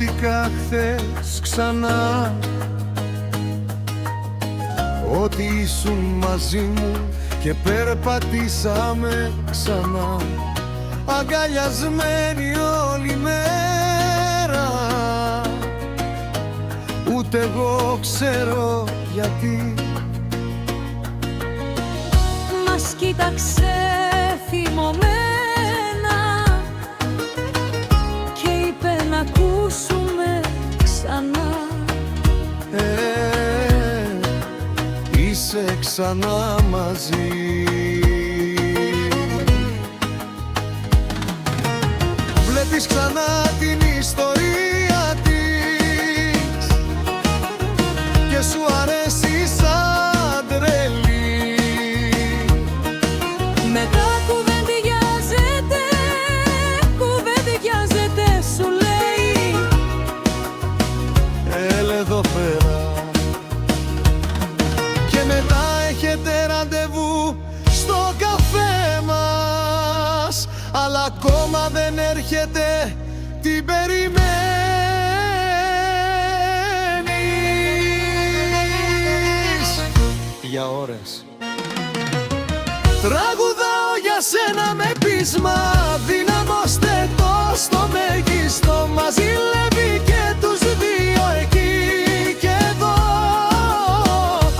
θυμήθηκα χθες ξανά ότι ήσουν μαζί μου και περπατήσαμε ξανά αγκαλιασμένοι όλη μέρα. Ούτε εγώ ξέρω γιατί μας κοίταξε θυμωμένα και είπε να ακούσουμε ξανά. Είσαι ξανά μαζί. Βλέπεις ξανά την ιστορία της και σου αρέσει σαν τρελή. Μετά κουβεντιάζεται, σου λέει έλα εδώ πέρα. Και μετά έχετε ραντεβού στο καφέ μας, αλλά ακόμα δεν έρχεται, την περιμένεις. Για ώρες τραγουδάω για σένα με πείσμα, δυναμώστε το στο μέγιστο. Μας ζηλεύει και τους δύο εκεί και εδώ,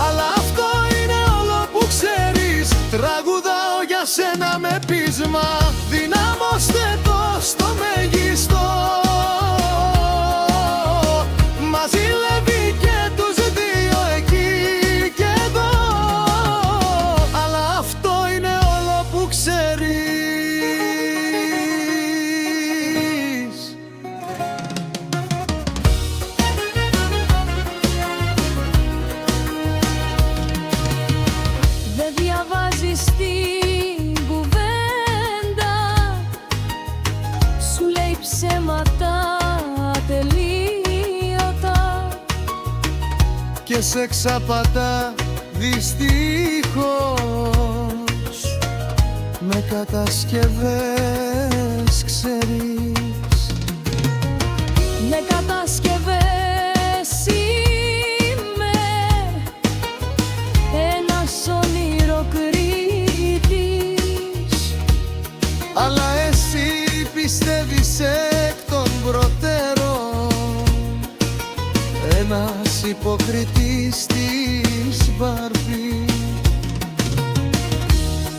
αλλά αυτό είναι όλο που ξέρεις. Τραγουδάω για σένα με πείσμα, δυναμώστε το στο μέγιστο. Μας ζηλεύει και τους δύο εκεί και εδώ, αλλά αυτό είναι όλο που ξέρεις. Δεν διαβάζεις την κουβέντα, σου λέει ψέματα ατελείωτα Και σε ξαπατά δυστυχώς με κατασκευές, ξέρεις. με κατασκευές είμαι ένας ονειροκρίτης, Αλλά εσύ πιστεύεις εκ των προτέρων, ένας υποκριτής της Μπαρμπή.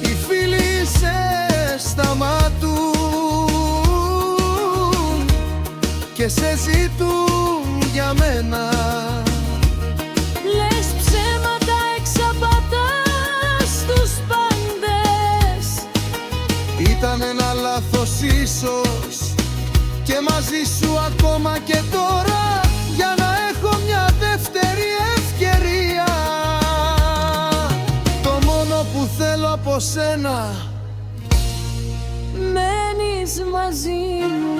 Οι φίλοι σε σταματούν και σε ζητούν για μένα. λες ψέματα, εξαπατάς τους πάντες. Ήταν ένα λάθος ίσως και μαζί σου ακόμα και τώρα, για να έχω μια δεύτερη ευκαιρία. Το μόνο που θέλω από σένα, Μένεις μαζί μου.